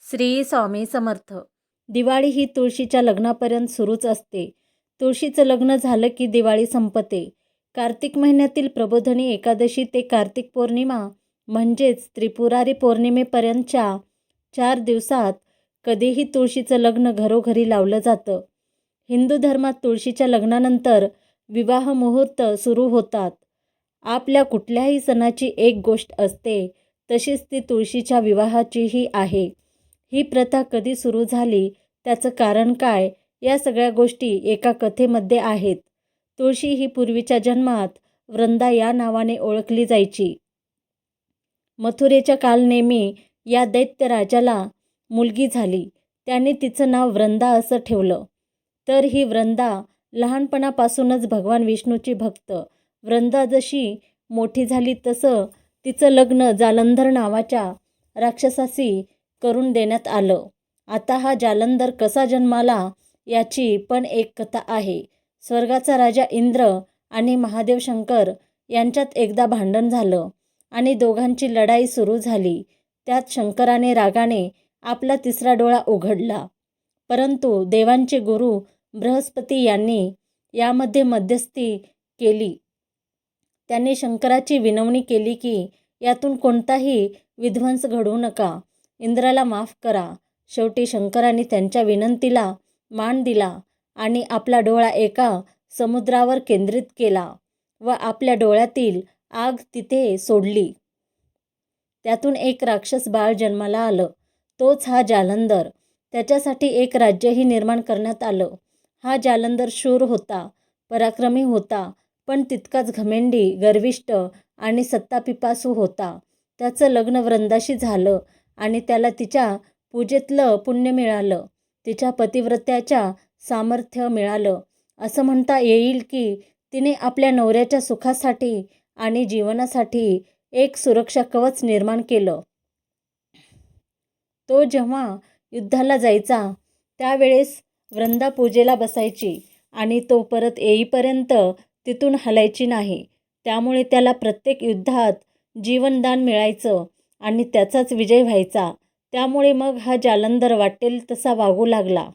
श्री स्वामी समर्थ. दिवाळी ही तुळशीच्या लग्नापर्यंत सुरूच असते. तुळशीचं लग्न झालं की दिवाळी संपते. कार्तिक महिन्यातील प्रबोधिनी एकादशी ते कार्तिक पौर्णिमा म्हणजेच त्रिपुरारी पौर्णिमेपर्यंतच्या 4 दिवसात कधीही तुळशीचं लग्न घरोघरी लावलं जातं. हिंदू धर्मात तुळशीच्या लग्नानंतर विवाह मुहूर्त सुरू होतात. आपल्या कुठल्याही सणाची एक गोष्ट असते, तशीच ती तुळशीच्या विवाहाचीही आहे. ही प्रथा कधी सुरू झाली, त्याचं कारण काय, या सगळ्या गोष्टी एका कथेमध्ये आहेत. तुळशी ही पूर्वीच्या जन्मात वृंदा या नावाने ओळखली जायची. मथुरेच्या कालनेमी या दैत्य राजाला मुलगी झाली. त्याने तिचं नाव वृंदा असं ठेवलं. तर ही वृंदा लहानपणापासूनच भगवान विष्णूची भक्त. वृंदा जशी मोठी झाली तसं तिचं लग्न जालंधर नावाच्या राक्षसाशी करून देण्यात आलं. आता हा जालंधर कसा जन्माला याची पण एक कथा आहे. स्वर्गाचा राजा इंद्र आणि महादेव शंकर यांच्यात एकदा भांडण झालं आणि दोघांची लढाई सुरू झाली. त्यात शंकराने रागाने आपला तिसरा डोळा उघडला, परंतु देवांचे गुरु बृहस्पती यांनी यामध्ये मध्यस्थी केली. त्यांनी शंकराची विनवणी केली की यातून कोणताही विध्वंस घडवू नका, इंद्राला माफ करा. शेवटी शंकराने त्यांच्या विनंतीला मान दिला आणि आपला डोळा एका समुद्रावर केंद्रित केला व आपल्या डोळ्यातील आग तिथे सोडली. त्यातून एक राक्षस बाळ जन्माला आलं. तोच हा जालंधर. त्याच्यासाठी एक राज्यही निर्माण करण्यात आलं. हा जालंधर शूर होता, पराक्रमी होता, पण तितकाच घमेंडी, गर्विष्ठ आणि सत्तापिपासू होता. त्याचं लग्न वृंदाशी झालं आणि त्याला तिच्या पूजेतलं पुण्य मिळालं, तिच्या पतिव्रत्याच्या सामर्थ्य मिळालं. असं म्हणता येईल की तिने आपल्या नवऱ्याच्या सुखासाठी आणि जीवनासाठी एक सुरक्षा कवच निर्माण केलं. तो जेव्हा युद्धाला जायचा त्यावेळेस वृंदा पूजेला बसायची आणि तो परत येईपर्यंत तिथून हलायची नाही. त्यामुळे त्याला प्रत्येक युद्धात जीवनदान मिळायचं आणि त्याचाच विजय व्हायचा. त्यामुळे मग हा जालंधर वाटेल तसा वागू लागला.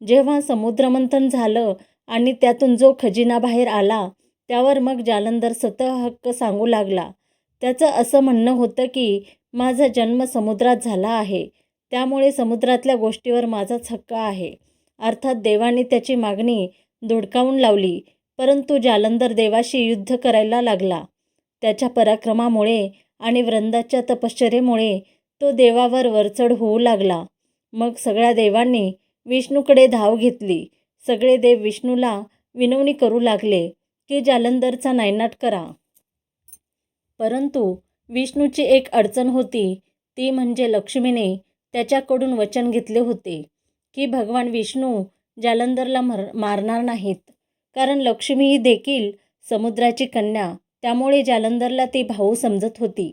जेव्हा समुद्रमंथन झालं आणि त्यातून जो खजिना बाहेर आला, त्यावर मग जालंधर स्वतः हक्क सांगू लागला. त्याचं असं म्हणणं होतं की माझा जन्म समुद्रात झाला आहे, त्यामुळे समुद्रातल्या गोष्टीवर माझाच हक्क आहे. अर्थात देवाने त्याची मागणी धुडकावून लावली, परंतु जालंधर देवाशी युद्ध करायला लागला. त्याच्या पराक्रमामुळे आणि वृंदाच्या तपश्चर्येमुळे तो देवावर वरचढ होऊ लागला. मग सगळ्या देवांनी विष्णूकडे धाव घेतली. सगळे देव विष्णूला विनवणी करू लागले की जालंधरचा नायनाट करा. परंतु विष्णूची एक अडचण होती, ती म्हणजे लक्ष्मीने त्याच्याकडून वचन घेतले होते की भगवान विष्णू जालंधरला मारणार नाहीत, कारण लक्ष्मी ही देखील समुद्राची कन्या, त्यामुळे जालंधरला ती भाऊ समजत होती.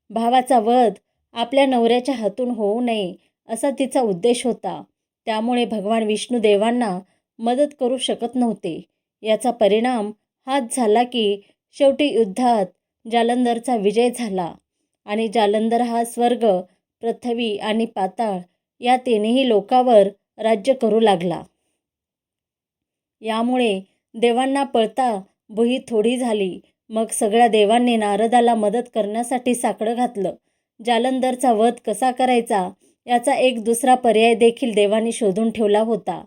भावाचा वध आपल्या नवऱ्याच्या हातून होऊ नये असा तिचा उद्देश होता. त्यामुळे भगवान विष्णू देवांना मदत करू शकत नव्हते. याचा परिणाम हाच झाला की शेवटी युद्धात जालंधरचा विजय झाला आणि जालंधर हा स्वर्ग, पृथ्वी आणि पाताळ या तिन्ही लोकावर राज्य करू लागला. यामुळे देवांना पळता भुई थोडी झाली. मग सगळ्या देवांनी नारदाला मदत करण्यासाठी साकडं घातलं. जालंधरचा वध कसा करायचा याचा एक दुसरा पर्याय देखील देवांनी शोधून ठेवला होता.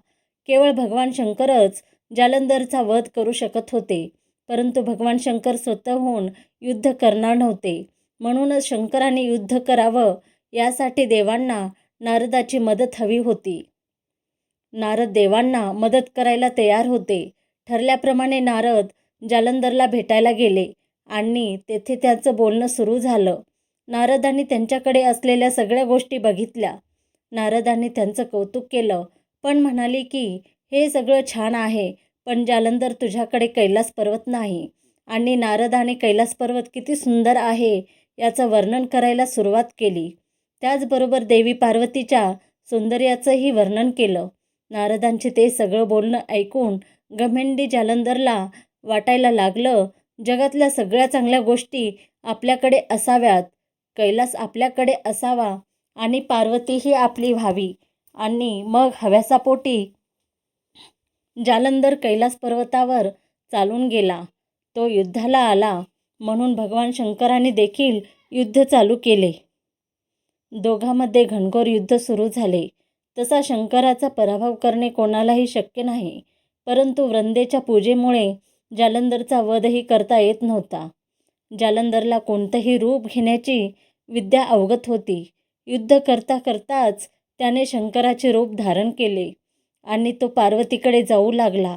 केवळ भगवान शंकरच जालंधरचा वध करू शकत होते, परंतु भगवान शंकर स्वतःहून युद्ध करणार नव्हते. म्हणूनच शंकराने युद्ध करावं यासाठी देवांना नारदाची मदत हवी होती. नारद देवांना मदत करायला तयार होते. ठरल्याप्रमाणे नारद जालंधरला भेटायला गेले आणि तेथे त्यांचं बोलणं सुरू झालं. नारदांनी त्यांच्याकडे असलेल्या सगळ्या गोष्टी बघितल्या. नारदांनी त्यांचं कौतुक केलं, पण म्हणाले की हे सगळं छान आहे, पण जालंधर तुझ्याकडे कैलास पर्वत नाही. आणि नारदाने कैलास पर्वत किती सुंदर आहे याचं वर्णन करायला सुरुवात केली. त्याचबरोबर देवी पार्वतीच्या सौंदर्याचंही वर्णन केलं. नारदांचे ते सगळं बोलणं ऐकून घमेंडी जालंधरला वाटायला लागलं, जगातल्या सगळ्या चांगल्या गोष्टी आपल्याकडे असाव्यात, कैलास आपल्याकडे असावा आणि पार्वतीही आपली व्हावी. आणि मग हव्यासापोटी जालंधर कैलास पर्वतावर चालून गेला. तो युद्धाला आला म्हणून भगवान शंकराने देखील युद्ध चालू केले. दोघांमध्ये घनघोर युद्ध सुरू झाले. तसा शंकराचा पराभव करणे कोणालाही शक्य नाही, परंतु वृंदेच्या पूजेमुळे जालंधरचा वधही करता येत नव्हता. जालंधरला कोणतंही रूप घेण्याची विद्या अवगत होती. युद्ध करता करताच त्याने शंकराचे रूप धारण केले आणि तो पार्वतीकडे जाऊ लागला.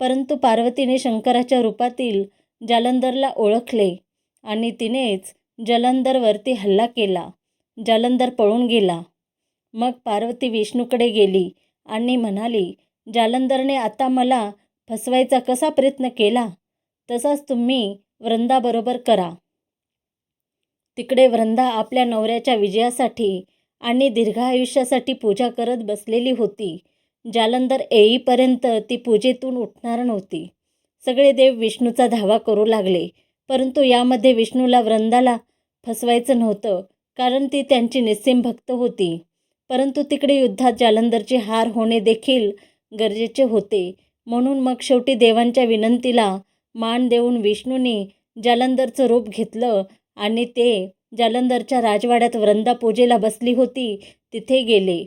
परंतु पार्वतीने शंकराच्या रूपातील जालंधरला ओळखले आणि तिनेच जालंधरवरती हल्ला केला. जालंधर पळून गेला. मग पार्वती विष्णूकडे गेली आणि म्हणाली, जालंधरने आता मला फसवायचा कसा प्रयत्न केला, तसाच तुम्ही वृंदाबरोबर करा. तिकडे वृंदा आपल्या नवऱ्याच्या विजयासाठी आणि दीर्घायुष्यासाठी पूजा करत बसलेली होती. जालंधर येईपर्यंत ती पूजेतून उठणार नव्हती. सगळे देव विष्णूचा धावा करू लागले, परंतु यामध्ये विष्णूला वृंदाला फसवायचं नव्हतं, कारण ती त्यांची निस्सीम भक्त होती. परंतु तिकडे युद्धात जालंधरची हार होणे देखील गरजेचे होते. म्हणून मग शेवटी देवांच्या विनंतीला मान देऊन विष्णूने जालंधरचं रूप घेतलं आणि ते जालंधरच्या राजवाड्यात वृंदा पूजेला बसली होती तिथे गेले.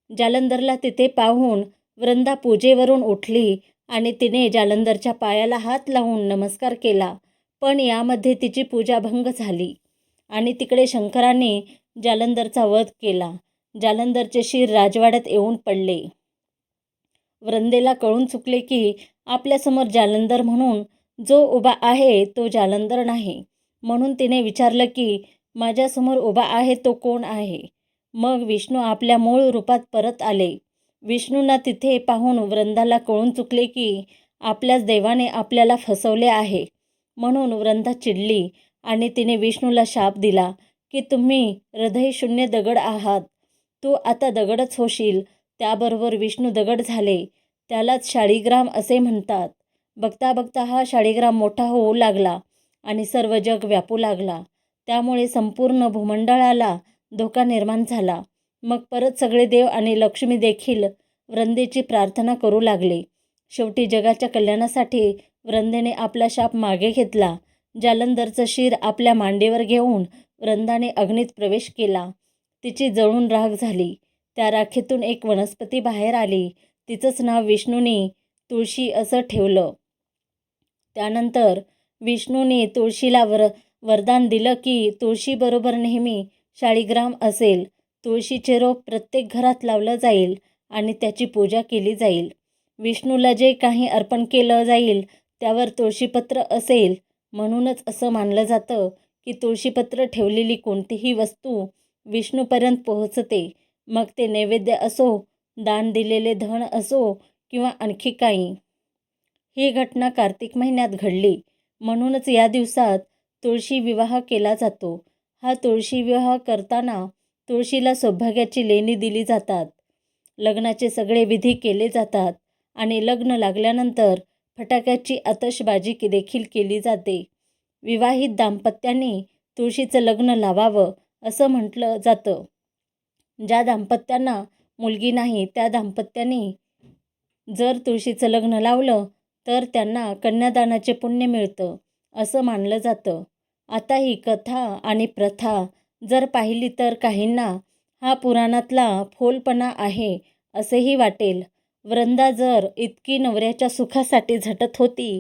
जालंधरला तिथे पाहून वृंदा पूजेवरून उठली आणि तिने जालंधरच्या पायाला हात लावून नमस्कार केला. पण यामध्ये तिची पूजा भंग झाली आणि तिकडे शंकराने जालंधरचा वध केला. जालंधरचे शिर राजवाड्यात येऊन पडले. वृंदेला कळून चुकले की आपल्यासमोर जालंधर म्हणून जो उभा आहे तो जालंधर नाही. म्हणून तिने विचारलं की माझ्यासमोर उभा आहे तो कोण आहे. मग विष्णू आपल्या मूळ रूपात परत आले. विष्णूंना तिथे पाहून वृंदाला कळून चुकले की आपल्याच देवाने आपल्याला फसवले आहे. म्हणून वृंदा चिडली आणि तिने विष्णूला शाप दिला की तुम्ही हृदयशून्य दगड आहात, तू आता दगडच होशील. त्याबरोबर विष्णू दगड झाले. त्यालाच शाळीग्राम असे म्हणतात. बघता बघता हा शाळीग्राम मोठा होऊ लागला आणि सर्व जग व्यापू लागला. त्यामुळे संपूर्ण भूमंडळाला धोका निर्माण झाला. मग परत सगळे देव आणि लक्ष्मी देखील वृंदेची प्रार्थना करू लागले. शेवटी जगाच्या कल्याणासाठी वृंदेने आपला शाप मागे घेतला. जालंधरचं शिर आपल्या मांडीवर घेऊन वृंदाने अग्नीत प्रवेश केला. तिची जळून राख झाली. त्या राखेतून एक वनस्पती बाहेर आली. तिचंच नाव विष्णूने तुळशी असं ठेवलं. त्यानंतर विष्णूने तुळशीला वरदान दिलं की तुळशीबरोबर नेहमी शाळीग्राम असेल. तुळशीचे रोप प्रत्येक घरात लावलं जाईल आणि त्याची पूजा केली जाईल. विष्णूला जे काही अर्पण केलं जाईल त्यावर तुळशीपत्र असेल. म्हणूनच असं मानलं जातं की तुळशीपत्र ठेवलेली कोणतीही वस्तू विष्णूपर्यंत पोहोचते. मग ते नैवेद्य असो, दान दिलेले धन असो किंवा आणखी काही. ही घटना कार्तिक महिन्यात घडली. म्हणूनच या दिवसात तुळशी विवाह केला जातो. हा तुळशी विवाह करताना तुळशीला सौभाग्याची लेणी दिली जातात. लग्नाचे सगळे विधी केले जातात आणि लग्न लागल्यानंतर फटाक्याची आतषबाजी देखील केली जाते. विवाहित दाम्पत्यांनी तुळशीचं लग्न लावावं असं म्हटलं जातं. ज्या दाम्पत्यांना मुलगी नाही त्या दाम्पत्यांनी जर तुळशीचं लग्न लावलं तर त्यांना कन्यादानाचे पुण्य मिळतं असं मानलं जातं. आता ही कथा आणि प्रथा जर पाहिली तर काहींना हा पुराणातला फोलपणा आहे असेही वाटेल. वृंदा जर इतकी नवऱ्याच्या सुखासाठी झटत होती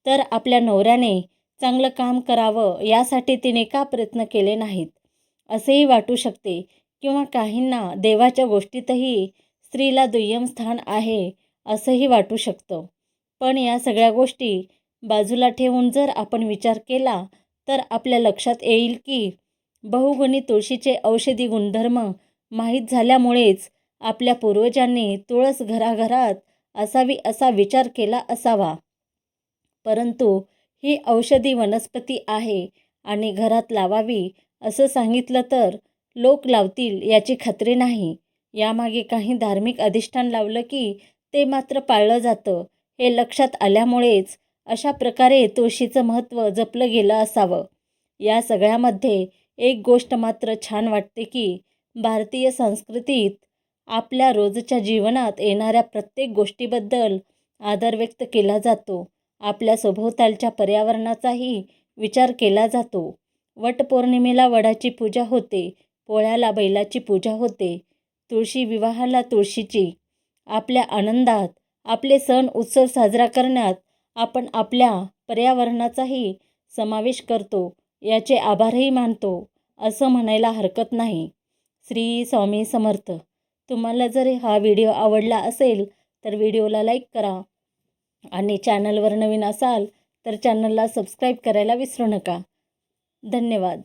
तर आपल्या नवऱ्याने चांगलं काम करावं यासाठी तिने का प्रयत्न केले नाहीत असेही वाटू शकते. किंवा काहींना देवाच्या गोष्टीतही स्त्रीला दुय्यम स्थान आहे असंही वाटू शकतं. पण या सगळ्या गोष्टी बाजूला ठेवून जर आपण विचार केला तर आपल्या लक्षात येईल की बहुगुणी तुळशीचे औषधी गुणधर्म माहीत झाल्यामुळेच आपल्या पूर्वजांनी तुळस घराघरात असावी असा विचार केला असावा. परंतु ही औषधी वनस्पती आहे आणि घरात लावावी असं सांगितलं तर लोक लावतील याची खात्री नाही. यामागे काही धार्मिक अधिष्ठान लावलं की ते मात्र पाळलं जातं हे लक्षात आल्यामुळेच अशा प्रकारे तुळशीचं महत्त्व जपलं गेलं असावं. या सगळ्यामध्ये एक गोष्ट मात्र छान वाटते की भारतीय संस्कृतीत आपल्या रोजच्या जीवनात येणाऱ्या प्रत्येक गोष्टीबद्दल आदर व्यक्त केला जातो. आपल्या सभोवतालच्या पर्यावरणाचाही विचार केला जातो. वटपौर्णिमेला वडाची पूजा होते, पोळ्याला बैलाची पूजा होते, तुळशी विवाहाला तुळशीची. आपल्या आनंदात, आपले सण उत्सव साजरा करण्यात आपण आपल्या पर्यावरणाचाही समावेश करतो, याचे आभारही मानतो, असं म्हणायला हरकत नाही. श्री स्वामी समर्थ. तुम्हाला जर हा व्हिडिओ आवडला असेल तर व्हिडिओला लाईक करा आणि चॅनलवर नवीन असाल तर चॅनलला सबस्क्राईब करायला विसरू नका. धन्यवाद.